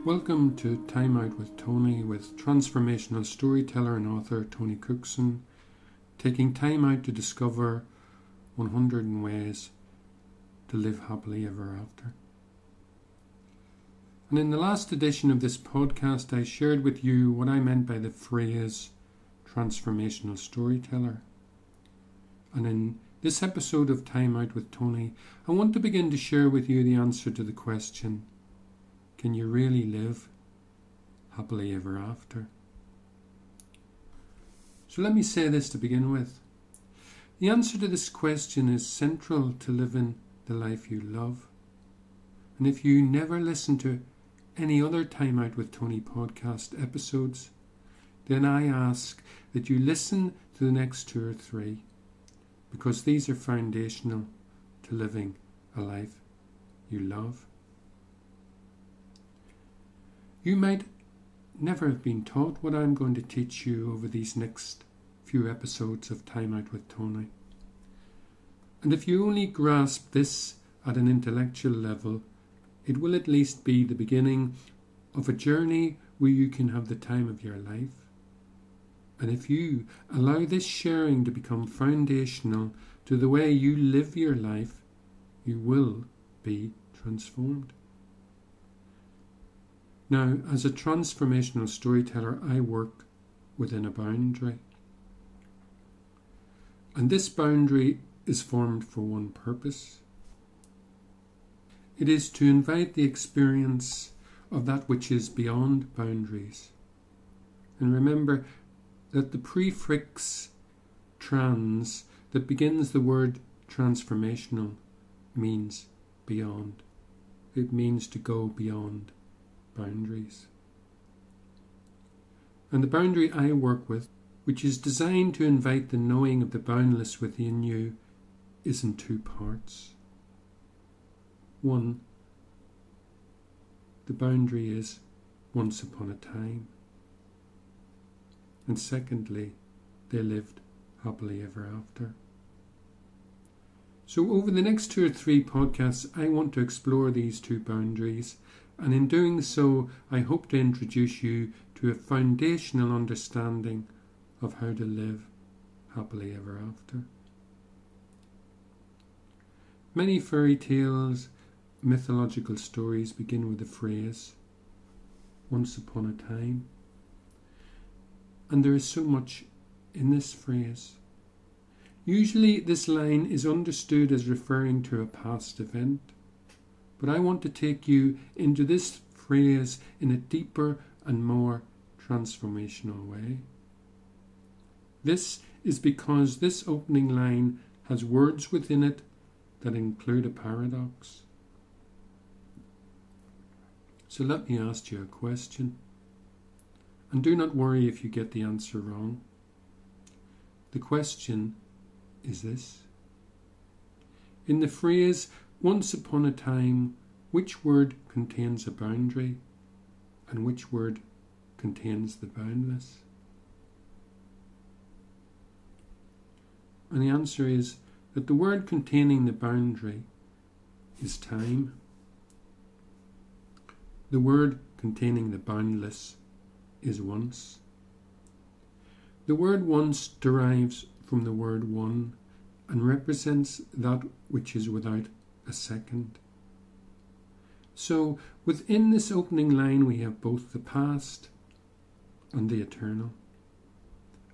Welcome to Time Out with Tony with transformational storyteller and author Tony Cuckson, taking time out to discover 100 ways to live happily ever after. And in the last edition of this podcast, I shared with you what I meant by the phrase transformational storyteller. And in this episode of Time Out with Tony, I want to begin to share with you the answer to the question, can you really live happily ever after? So let me say this to begin with. The answer to this question is central to living the life you love. And if you never listen to any other Time Out with Tony podcast episodes, then I ask that you listen to the next 2 or 3, because these are foundational to living a life you love. You might never have been taught what I'm going to teach you over these next few episodes of Time Out with Tony. And if you only grasp this at an intellectual level, it will at least be the beginning of a journey where you can have the time of your life. And if you allow this sharing to become foundational to the way you live your life, you will be transformed. Now, as a transformational storyteller, I work within a boundary. And this boundary is formed for one purpose. It is to invite the experience of that which is beyond boundaries. And remember that the prefix trans that begins the word transformational means beyond. It means to go beyond boundaries. And the boundary I work with, which is designed to invite the knowing of the boundless within you, is in 2 parts. 1, the boundary is once upon a time. And secondly, they lived happily ever after. So over the next 2 or 3 podcasts, I want to explore these 2 boundaries. And in doing so, I hope to introduce you to a foundational understanding of how to live happily ever after. Many fairy tales, mythological stories begin with the phrase, once upon a time. And there is so much in this phrase. Usually this line is understood as referring to a past event. But I want to take you into this phrase in a deeper and more transformational way. This is because this opening line has words within it that include a paradox. So let me ask you a question. And do not worry if you get the answer wrong. The question is this. In the phrase, once upon a time, which word contains a boundary and which word contains the boundless? And the answer is that the word containing the boundary is time. The word containing the boundless is once. The word once derives from the word one and represents that which is without a second. So within this opening line we have both the past and the eternal.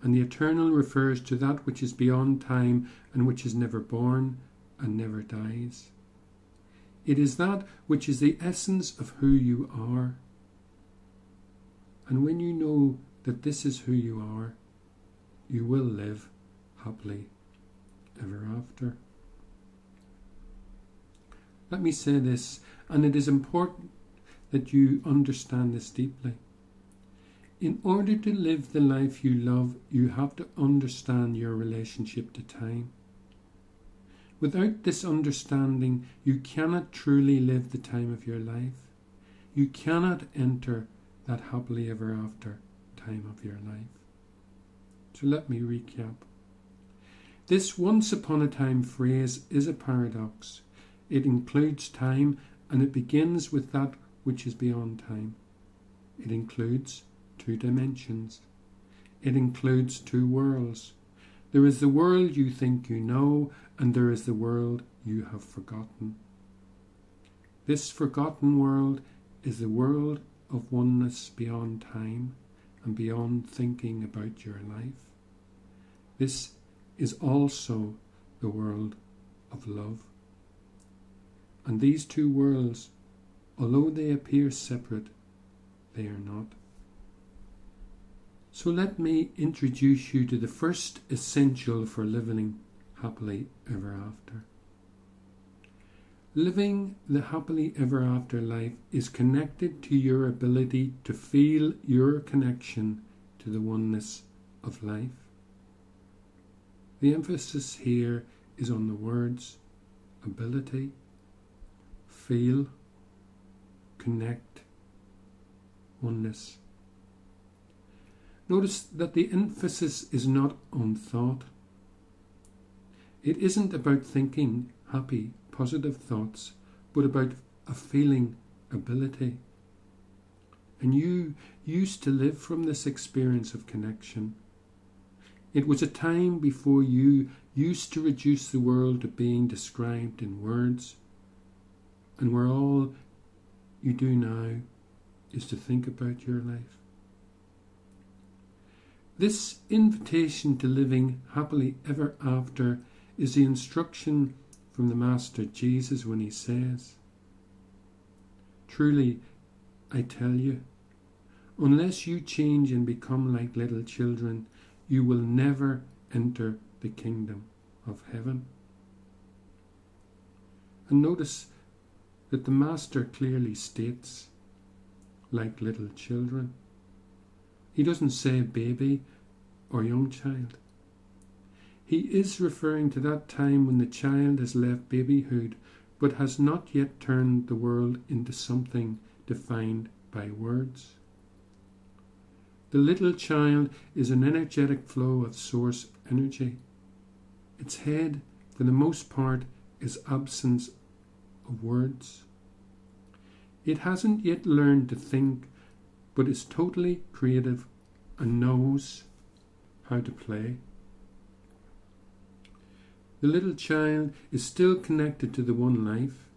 And the eternal refers to that which is beyond time and which is never born and never dies. It is that which is the essence of who you are. And when you know that this is who you are, you will live happily ever after. Let me say this, and it is important that you understand this deeply. In order to live the life you love, you have to understand your relationship to time. Without this understanding, you cannot truly live the time of your life. You cannot enter that happily ever after time of your life. So let me recap. This once upon a time phrase is a paradox. It includes time and it begins with that which is beyond time. It includes 2 dimensions. It includes 2 worlds. There is the world you think you know, and there is the world you have forgotten. This forgotten world is the world of oneness beyond time and beyond thinking about your life. This is also the world of love. And these 2 worlds, although they appear separate, they are not. So let me introduce you to the first essential for living happily ever after. Living the happily ever after life is connected to your ability to feel your connection to the oneness of life. The emphasis here is on the words ability, feel, connect, oneness. Notice that the emphasis is not on thought. It isn't about thinking happy, positive thoughts, but about a feeling ability. And you used to live from this experience of connection. It was a time before you used to reduce the world to being described in words, and where all you do now is to think about your life. This invitation to living happily ever after is the instruction from the Master Jesus when he says, "Truly, I tell you, unless you change and become like little children, you will never enter the kingdom of heaven." And notice that the Master clearly states, like little children. He doesn't say baby or young child. He is referring to that time when the child has left babyhood but has not yet turned the world into something defined by words. The little child is an energetic flow of source energy. Its head, for the most part, is absence of words. It hasn't yet learned to think, but is totally creative and knows how to play. The little child is still connected to the one life.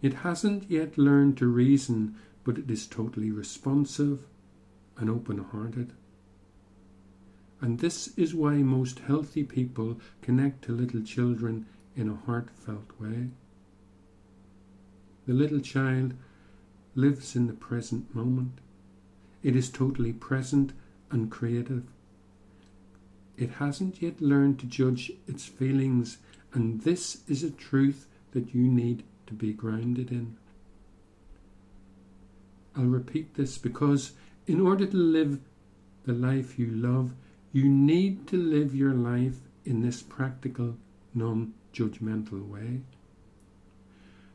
It hasn't yet learned to reason, but it is totally responsive and open-hearted. And this is why most healthy people connect to little children in a heartfelt way. The little child lives in the present moment. It is totally present and creative. It hasn't yet learned to judge its feelings, and this is a truth that you need to be grounded in. I'll repeat this because in order to live the life you love, you need to live your life in this practical, non-judgmental way.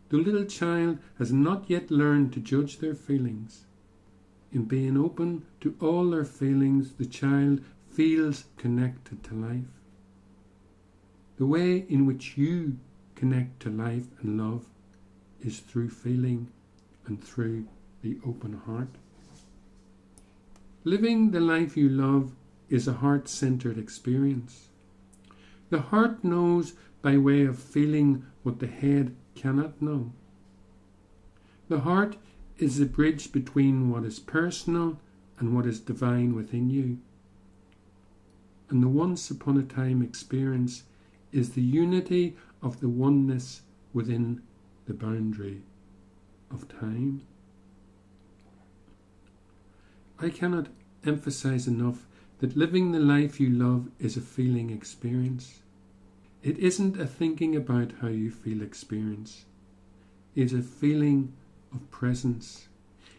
The little child has not yet learned to judge their feelings. In being open to all their feelings, the child feels connected to life. The way in which you connect to life and love is through feeling and through the open heart. Living the life you love is a heart-centered experience. The heart knows by way of feeling what the head cannot know. The heart is the bridge between what is personal and what is divine within you. And the once upon a time experience is the unity of the oneness within the boundary of time. I cannot emphasize enough that living the life you love is a feeling experience. It isn't a thinking about how you feel experience. It is a feeling of presence.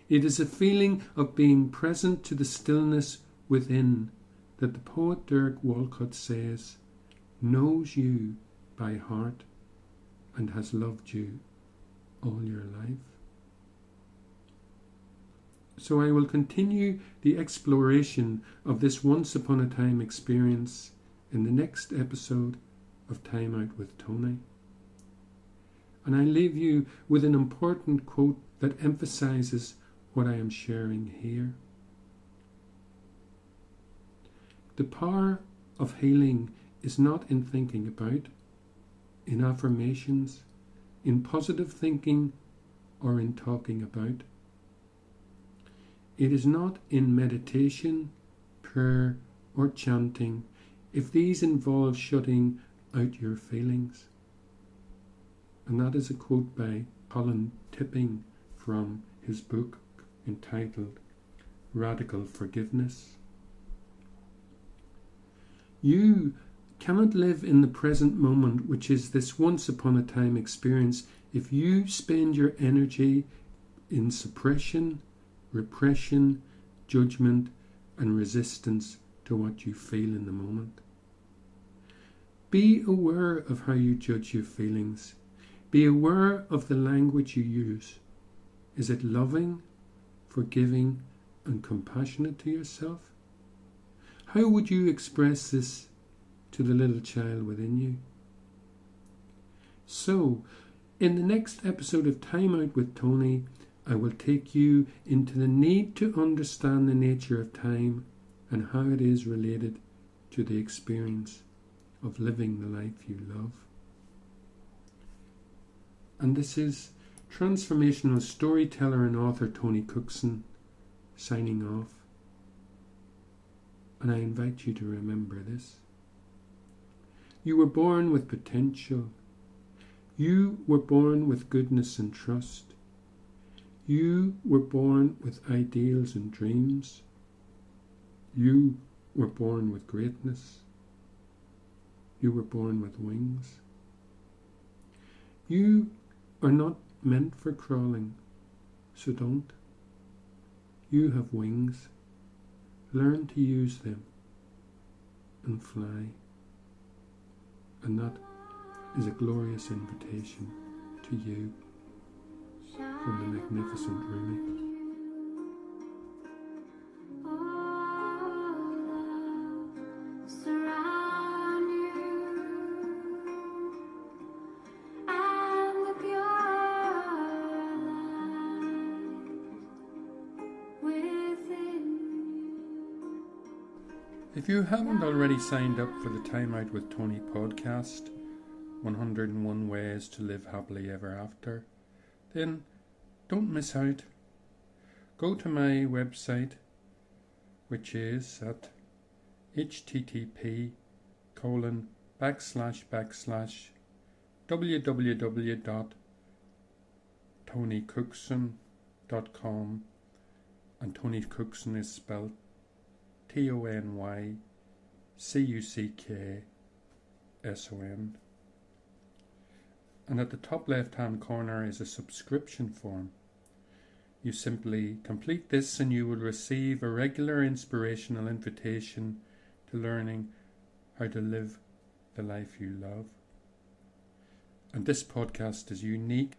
It is a feeling of being present to the stillness within that the poet Derek Walcott says knows you by heart and has loved you all your life. So I will continue the exploration of this once upon a time experience in the next episode of Time Out with Tony. And I leave you with an important quote that emphasizes what I am sharing here. The power of healing is not in thinking about, in affirmations, in positive thinking, or in talking about. It is not in meditation, prayer, or chanting, if these involve shutting out your feelings. And that is a quote by Colin Tipping from his book entitled Radical Forgiveness. You cannot live in the present moment, which is this once upon a time experience, if you spend your energy in suppression, repression, judgment, and resistance to what you feel in the moment. Be aware of how you judge your feelings. Be aware of the language you use. Is it loving, forgiving, and compassionate to yourself? How would you express this to the little child within you? So, in the next episode of Time Out with Tony, I will take you into the need to understand the nature of time and how it is related to the experience of living the life you love. And this is transformational storyteller and author Tony Cuckson signing off. And I invite you to remember this. You were born with potential. You were born with goodness and trust. You were born with ideals and dreams. You were born with greatness. You were born with wings. You are not meant for crawling, so don't. You have wings. Learn to use them and fly. And that is a glorious invitation to you from the magnificent Rumi. If you haven't already signed up for the Time Out with Tony podcast, 101 Ways to Live Happily Ever After, then don't miss out. Go to my website, which is at http://www.tonycuckson.com, and Tony Cuckson is spelled TonyCuckson. And at the top left hand corner is a subscription form. You simply complete this and you will receive a regular inspirational invitation to learning how to live the life you love. And this podcast is unique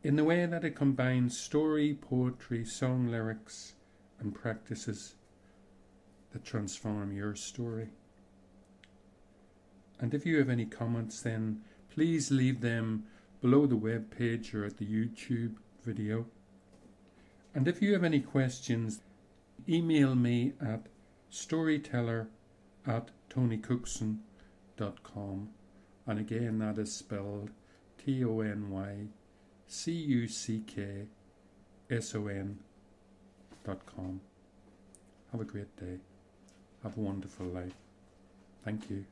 in the way that it combines story, poetry, song lyrics and practices that transform your story. And if you have any comments, then please leave them below the web page or at the YouTube video. And if you have any questions, email me at storyteller@tonycuckson.com. And again, that is spelled TonyCuckson.com. Have a great day. Have a wonderful life. Thank you.